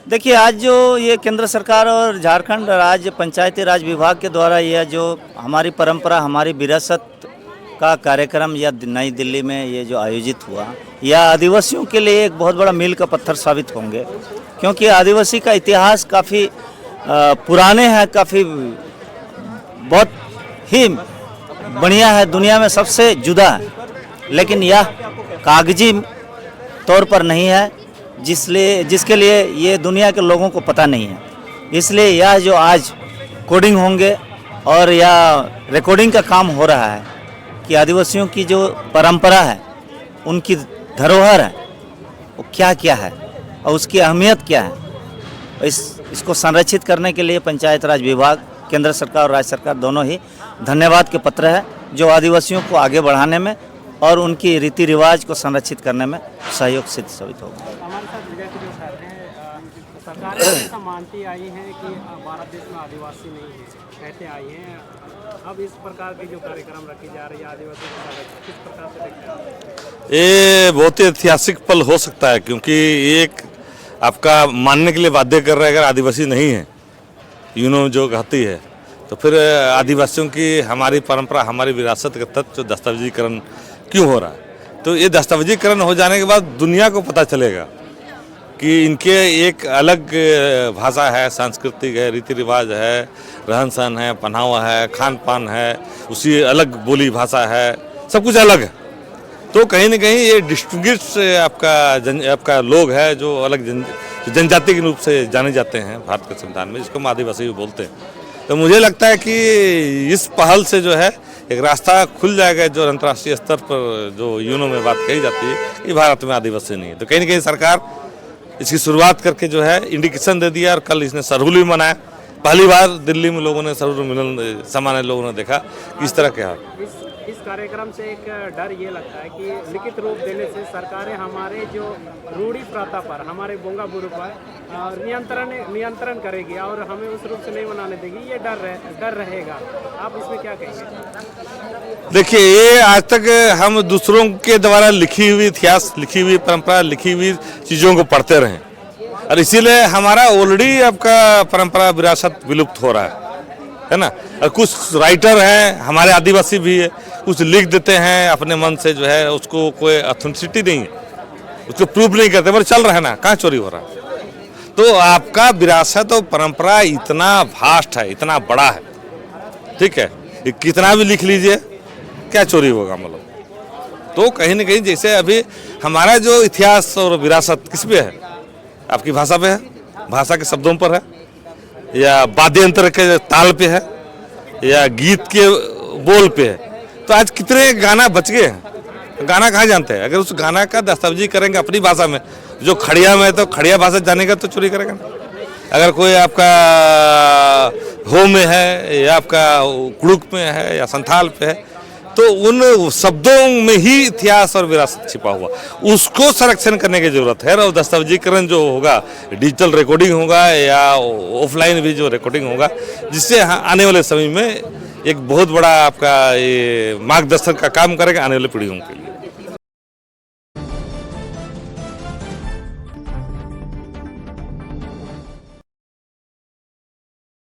देखिए, आज जो ये केंद्र सरकार और झारखंड राज्य पंचायती राज विभाग के द्वारा यह जो हमारी परंपरा, हमारी विरासत का कार्यक्रम या नई दिल्ली में ये जो आयोजित हुआ, यह आदिवासियों के लिए एक बहुत बड़ा मील का पत्थर साबित होंगे, क्योंकि आदिवासी का इतिहास काफ़ी पुराने हैं, काफ़ी बहुत ही बढ़िया है, दुनिया में सबसे जुदा है, लेकिन यह कागजी तौर पर नहीं है, जिसके लिए ये दुनिया के लोगों को पता नहीं है। इसलिए यह जो आज कोडिंग होंगे और यह रिकॉर्डिंग का काम हो रहा है कि आदिवासियों की जो परंपरा है, उनकी धरोहर है, वो क्या क्या है और उसकी अहमियत क्या है। इसको संरक्षित करने के लिए पंचायत राज विभाग, केंद्र सरकार और राज्य सरकार दोनों ही धन्यवाद के पत्र है, जो आदिवासियों को आगे बढ़ाने में और उनकी रीति रिवाज को संरक्षित करने में सहयोग सिद्ध साबित होगा। हमारे साथ विजय के जो सर हैं, सरकार ऐसा मानती आई है कि भारत देश में आदिवासी नहीं है, कहते आई हैं। अब इस प्रकार के जो कार्यक्रम रखी जा रही है आदिवासी किस प्रकार से देखते हैं? ये बहुत ही ऐतिहासिक पल हो सकता है, क्योंकि एक आपका मानने के लिए बाध्य कर रहा है, अगर आदिवासी नहीं है यूनो जो कहती है, तो फिर आदिवासियों की हमारी परंपरा, हमारी विरासत का तत्व दस्तावेजीकरण क्यों हो रहा है। तो ये दस्तावेजीकरण हो जाने के बाद दुनिया को पता चलेगा कि इनके एक अलग भाषा है, सांस्कृतिक है, रीति रिवाज है, रहन सहन है, पहनावा है, खान पान है, उसी अलग बोली भाषा है, सब कुछ अलग है। तो कहीं ना कहीं ये डिस्टिंग्विश आपका लोग है, जो अलग जनजाति के रूप से जाने जाते हैं भारत के संविधान में, जिसको हम आदिवासी बोलते हैं। तो मुझे लगता है कि इस पहल से जो है एक रास्ता खुल जाएगा, जो अंतर्राष्ट्रीय स्तर पर जो यूनो में बात कही जाती है कि भारत में आदिवासी नहीं है। तो कहीं ना कहीं सरकार इसकी शुरुआत करके जो है इंडिकेशन दे दिया, और कल इसने सरहुल भी मनाया। पहली बार दिल्ली में लोगों ने सरहुल मिलन सामान्य लोगों ने देखा किस तरह के हाल। इस कार्यक्रम से एक डर ये लगता है कि लिखित रूप देने से सरकारें हमारे जो रूढ़ी प्रथा पर, हमारे बोंगा बुरू पर नियंत्रण करेगी और हमें उस रूप से नहीं मनाने देगी, ये डर रहेगा। आप इसमें क्या कहेंगे? देखिए, ये आज तक हम दूसरों के द्वारा लिखी हुई इतिहास, लिखी हुई परंपरा, लिखी हुई चीज़ों को पढ़ते रहे, और इसीलिए हमारा ऑलरेडी आपका परंपरा विरासत विलुप्त हो रहा है ना। और कुछ राइटर हैं हमारे आदिवासी भी है, कुछ लिख देते हैं अपने मन से, जो है उसको कोई ऑथेंटिसिटी नहीं है, उसको प्रूफ नहीं करते, पर चल रहा है ना, कहाँ चोरी हो रहा है। तो आपका विरासत और परंपरा इतना वास्ट है, इतना बड़ा है, ठीक है, कितना भी लिख लीजिए, क्या चोरी होगा मतलब। तो कहीं ना कहीं जैसे अभी हमारा जो इतिहास और विरासत किस पे है, आपकी भाषा पे है, भाषा के शब्दों पर है, या वाद्य यंत्र के ताल पे है, या गीत के बोल पे है। तो आज कितने गाना बच गए हैं, गाना कहाँ जानते हैं। अगर उस गाना का दस्तावेजी करेंगे अपनी भाषा में, जो खड़िया में, तो खड़िया भाषा जानेगा तो चोरी करेगा ना। अगर कोई आपका हो में है, या आपका कुड़ुक में है, या संथाल पे है, तो उन शब्दों में ही इतिहास और विरासत छिपा हुआ, उसको संरक्षण करने की जरूरत है। और दस्तावेजीकरण जो होगा, डिजिटल रिकॉर्डिंग होगा या ऑफलाइन भी जो रिकॉर्डिंग होगा, जिससे आने वाले समय में एक बहुत बड़ा आपका ये मार्गदर्शन का काम करेगा आने वाली पीढ़ियों के लिए।